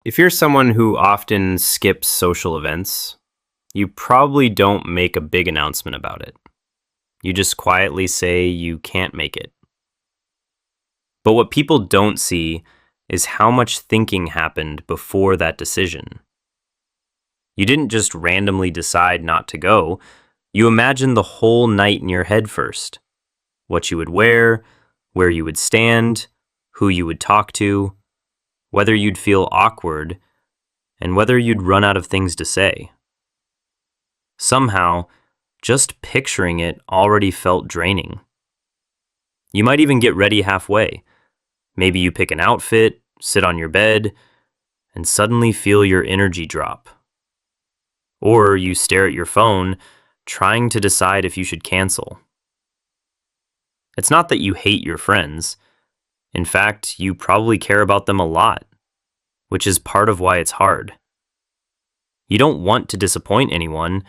If you're someone who often skips social events, you probably don't make a big announcement about it. You just quietly say you can't make it. But what people don't see is how much thinking happened before that decision. You didn't just randomly decide not to go, you imagined the whole night in your head first. What you would wear, where you would stand, who you would talk to, whether you'd feel awkward, and whether you'd run out of things to say. Somehow, just picturing it already felt draining. You might even get ready halfway. Maybe you pick an outfit, sit on your bed, and suddenly feel your energy drop. Or you stare at your phone, trying to decide if you should cancel. It's not that you hate your friends. In fact, you probably care about them a lot, which is part of why it's hard. You don't want to disappoint anyone,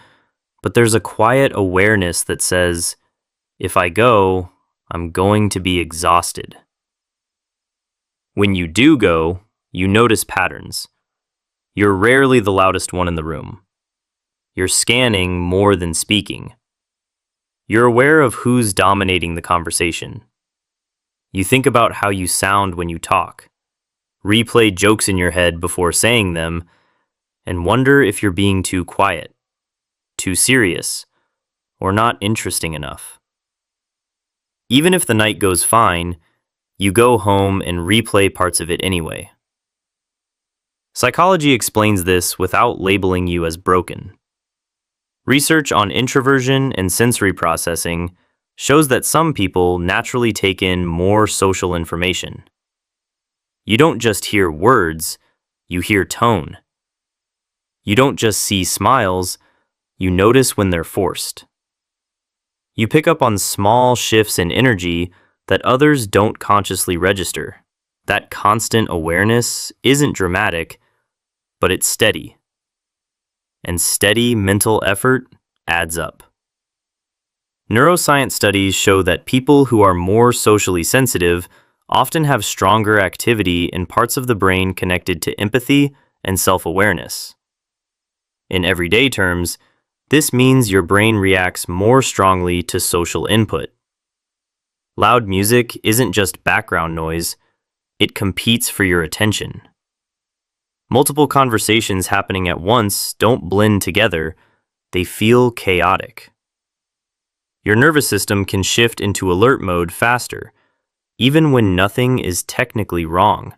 but there's a quiet awareness that says, if I go, I'm going to be exhausted. When you do go, you notice patterns. You're rarely the loudest one in the room. You're scanning more than speaking. You're aware of who's dominating the conversation. You think about how you sound when you talk, replay jokes in your head before saying them, and wonder if you're being too quiet, too serious, or not interesting enough. Even if the night goes fine, you go home and replay parts of it anyway. Psychology explains this without labeling you as broken. Research on introversion and sensory processing shows that some people naturally take in more social information. You don't just hear words, you hear tone. You don't just see smiles, you notice when they're forced. You pick up on small shifts in energy that others don't consciously register. That constant awareness isn't dramatic, but it's steady. And steady mental effort adds up. Neuroscience studies show that people who are more socially sensitive often have stronger activity in parts of the brain connected to empathy and self-awareness. In everyday terms, this means your brain reacts more strongly to social input. Loud music isn't just background noise, it competes for your attention. Multiple conversations happening at once don't blend together, they feel chaotic. Your nervous system can shift into alert mode faster, even when nothing is technically wrong.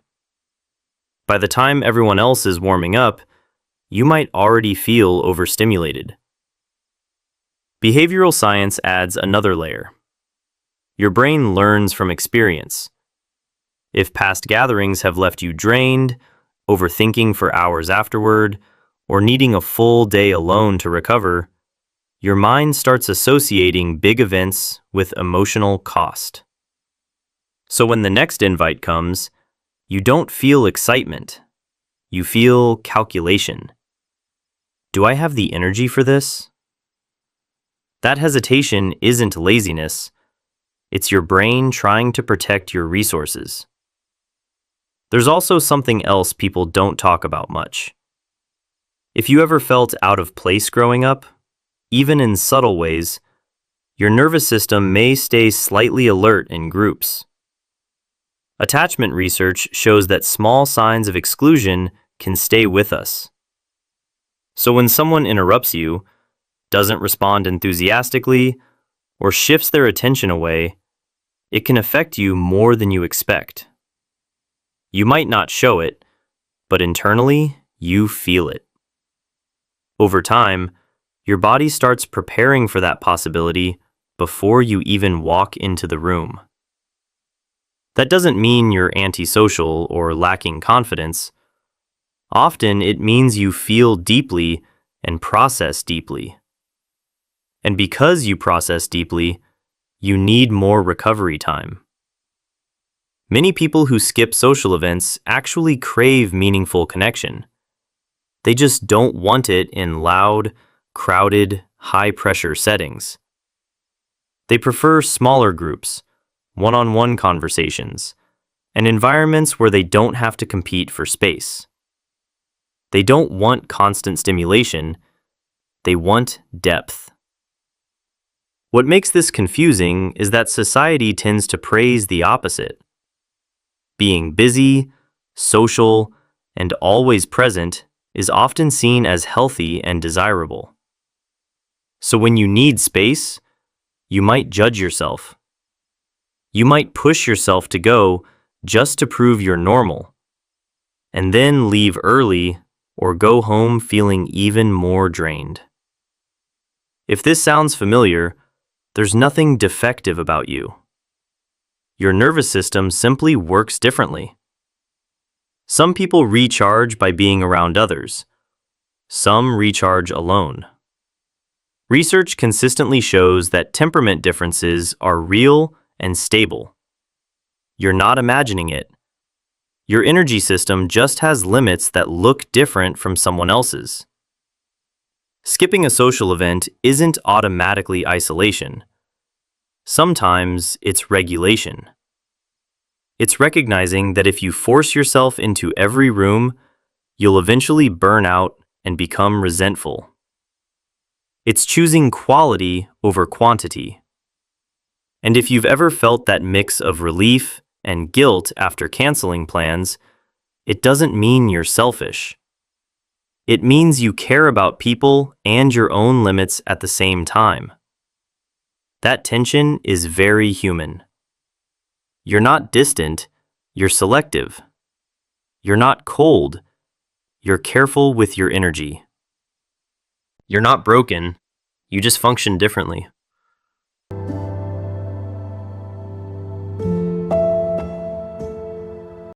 By the time everyone else is warming up, you might already feel overstimulated. Behavioral science adds another layer. Your brain learns from experience. If past gatherings have left you drained, overthinking for hours afterward, or needing a full day alone to recover, your mind starts associating big events with emotional cost. So when the next invite comes, you don't feel excitement. You feel calculation. Do I have the energy for this? That hesitation isn't laziness. It's your brain trying to protect your resources. There's also something else people don't talk about much. If you ever felt out of place growing up, even in subtle ways, your nervous system may stay slightly alert in groups. Attachment research shows that small signs of exclusion can stay with us. So when someone interrupts you, doesn't respond enthusiastically, or shifts their attention away, it can affect you more than you expect. You might not show it, but internally, you feel it. Over time, your body starts preparing for that possibility before you even walk into the room. That doesn't mean you're antisocial or lacking confidence. Often it means you feel deeply and process deeply. And because you process deeply, you need more recovery time. Many people who skip social events actually crave meaningful connection. They just don't want it in loud, crowded, high-pressure settings. They prefer smaller groups, one-on-one conversations, and environments where they don't have to compete for space. They don't want constant stimulation, they want depth. What makes this confusing is that society tends to praise the opposite. Being busy, social, and always present is often seen as healthy and desirable. So when you need space, you might judge yourself. You might push yourself to go just to prove you're normal, and then leave early or go home feeling even more drained. If this sounds familiar, there's nothing defective about you. Your nervous system simply works differently. Some people recharge by being around others. Some recharge alone. Research consistently shows that temperament differences are real and stable. You're not imagining it. Your energy system just has limits that look different from someone else's. Skipping a social event isn't automatically isolation. Sometimes it's regulation. It's recognizing that if you force yourself into every room, you'll eventually burn out and become resentful. It's choosing quality over quantity. And if you've ever felt that mix of relief and guilt after canceling plans, it doesn't mean you're selfish. It means you care about people and your own limits at the same time. That tension is very human. You're not distant, you're selective. You're not cold, you're careful with your energy. You're not broken, you just function differently.